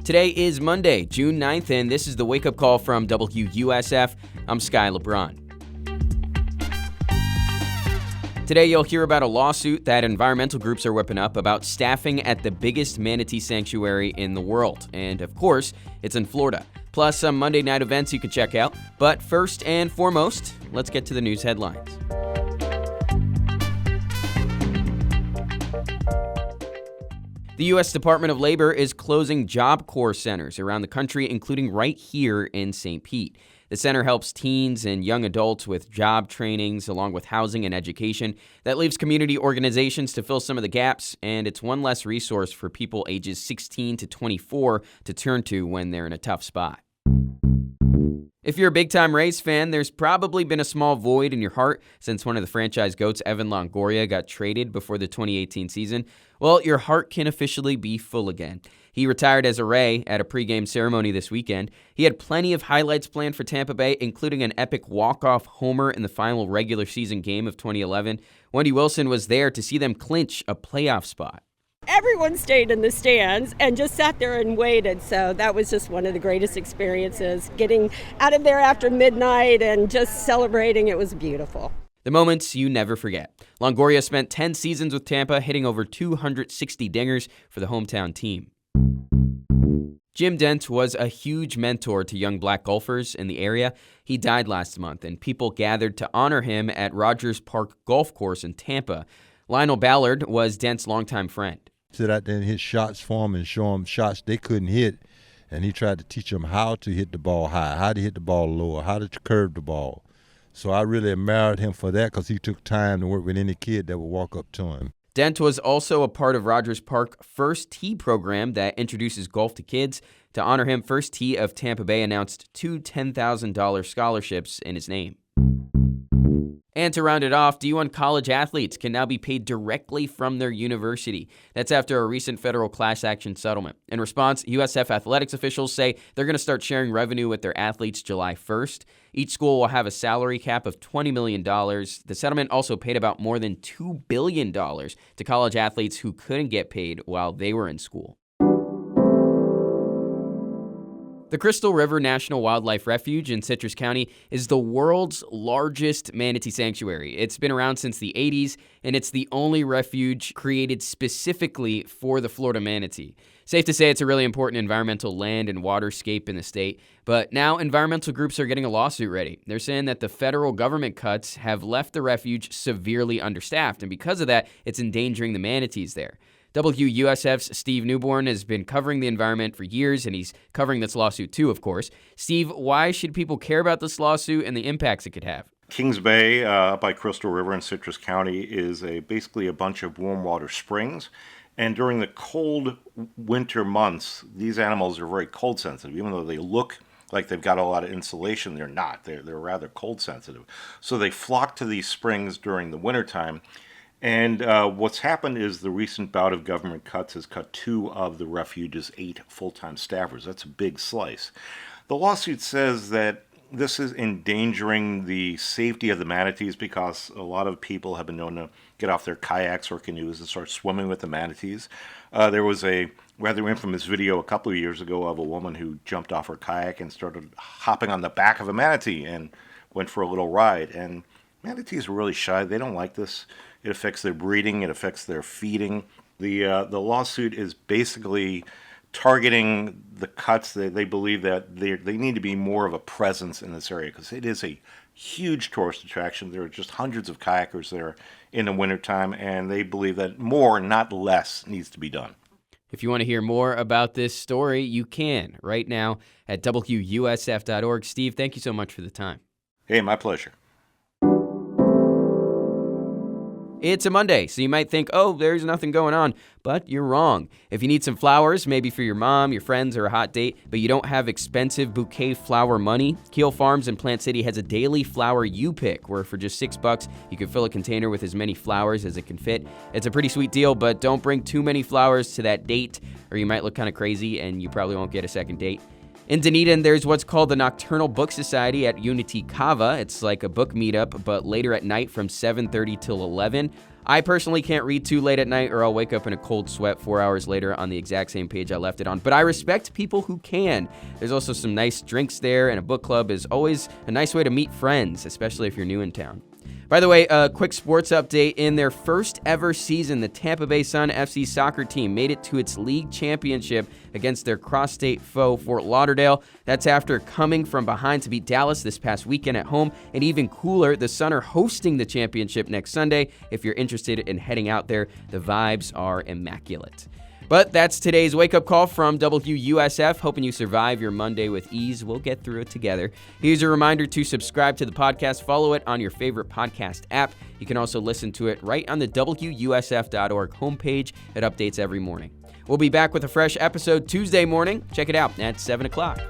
Today is Monday, June 9th, and this is the Wake Up Call from WUSF. I'm Sky LeBron. Today, you'll hear about a lawsuit that environmental groups are whipping up about staffing at the biggest manatee sanctuary in the world. And of course, it's in Florida. Plus, some Monday night events you can check out. But first and foremost, let's get to the news headlines. The U.S. Department of Labor is closing Job Corps centers around the country, including right here in St. Pete. The center helps teens and young adults with job trainings along with housing and education. That leaves community organizations to fill some of the gaps, and it's one less resource for people ages 16 to 24 to turn to when they're in a tough spot. If you're a big-time Rays fan, there's probably been a small void in your heart since one of the franchise GOATs, Evan Longoria, got traded before the 2018 season. Well, your heart can officially be full again. He retired as a Ray at a pregame ceremony this weekend. He had plenty of highlights planned for Tampa Bay, including an epic walk-off homer in the final regular season game of 2011. Wendy Wilson was there to see them clinch a playoff spot. Everyone stayed in the stands and just sat there and waited, so that was just one of the greatest experiences, getting out of there after midnight and just celebrating. It was beautiful. The moments you never forget. Longoria spent 10 seasons with Tampa, hitting over 260 dingers for the hometown team. Jim Dent was a huge mentor to young black golfers in the area. He died last month, and people gathered to honor him at Rogers Park Golf Course in Tampa. Lionel Ballard was Dent's longtime friend. Sit out there and hit shots for them and show them shots they couldn't hit, and he tried to teach them how to hit the ball high, how to hit the ball lower, how to curve the ball. So I really admired him for that because he took time to work with any kid that would walk up to him. Dent was also a part of Rogers Park First Tee program that introduces golf to kids. To honor him, First Tee of Tampa Bay announced two $10,000 scholarships in his name. And to round it off, D1 college athletes can now be paid directly from their university. That's after a recent federal class action settlement. In response, USF athletics officials say they're going to start sharing revenue with their athletes July 1st. Each school will have a salary cap of $20 million. The settlement also paid about more than $2 billion to college athletes who couldn't get paid while they were in school. The Crystal River National Wildlife Refuge in Citrus County is the world's largest manatee sanctuary. It's been around since the 80s, and it's the only refuge created specifically for the Florida manatee. Safe to say it's a really important environmental land and waterscape in the state, but now environmental groups are getting a lawsuit ready. They're saying that the federal government cuts have left the refuge severely understaffed, and because of that, it's endangering the manatees there. WUSF's Steve Newborn has been covering the environment for years, and he's covering this lawsuit too, of course. Steve, why should people care about this lawsuit and the impacts it could have? Kings Bay, up by Crystal River in Citrus County, is basically a bunch of warm water springs. And during the cold winter months, these animals are very cold sensitive. Even though they look like they've got a lot of insulation, they're not. They're rather cold sensitive. So they flock to these springs during the wintertime. And what's happened is the recent bout of government cuts has cut 2 of the refuge's 8 full-time staffers. That's a big slice. The lawsuit says that this is endangering the safety of the manatees because a lot of people have been known to get off their kayaks or canoes and start swimming with the manatees. There was a rather infamous video a couple of years ago of a woman who jumped off her kayak and started hopping on the back of a manatee and went for a little ride. And manatees are really shy. They don't like this. It affects their breeding. It affects their feeding. The lawsuit is basically targeting the cuts. They believe that they need to be more of a presence in this area because it is a huge tourist attraction. There are just hundreds of kayakers there in the wintertime, and they believe that more, not less, needs to be done. If you want to hear more about this story, you can right now at WUSF.org. Steve, thank you so much for the time. Hey, my pleasure. It's a Monday, so you might think, oh, there's nothing going on, but you're wrong. If you need some flowers, maybe for your mom, your friends, or a hot date, but you don't have expensive bouquet flower money, Keel Farms in Plant City has a daily flower you pick, where for just $6, you can fill a container with as many flowers as it can fit. It's a pretty sweet deal, but don't bring too many flowers to that date, or you might look kind of crazy and you probably won't get a second date. In Dunedin, there's what's called the Nocturnal Book Society at Unity Cava. It's like a book meetup, but later at night from 7:30 till 11. I personally can't read too late at night or I'll wake up in a cold sweat 4 hours later on the exact same page I left it on, but I respect people who can. There's also some nice drinks there, and a book club is always a nice way to meet friends, especially if you're new in town. By the way, a quick sports update. In their first ever season, the Tampa Bay Sun FC soccer team made it to its league championship against their cross-state foe, Fort Lauderdale. That's after coming from behind to beat Dallas this past weekend at home. And even cooler, the Sun are hosting the championship next Sunday. If you're interested in heading out there, the vibes are immaculate. But that's today's wake-up call from WUSF. Hoping you survive your Monday with ease. We'll get through it together. Here's a reminder to subscribe to the podcast. Follow it on your favorite podcast app. You can also listen to it right on the WUSF.org homepage. It updates every morning. We'll be back with a fresh episode Tuesday morning. Check it out at 7 o'clock.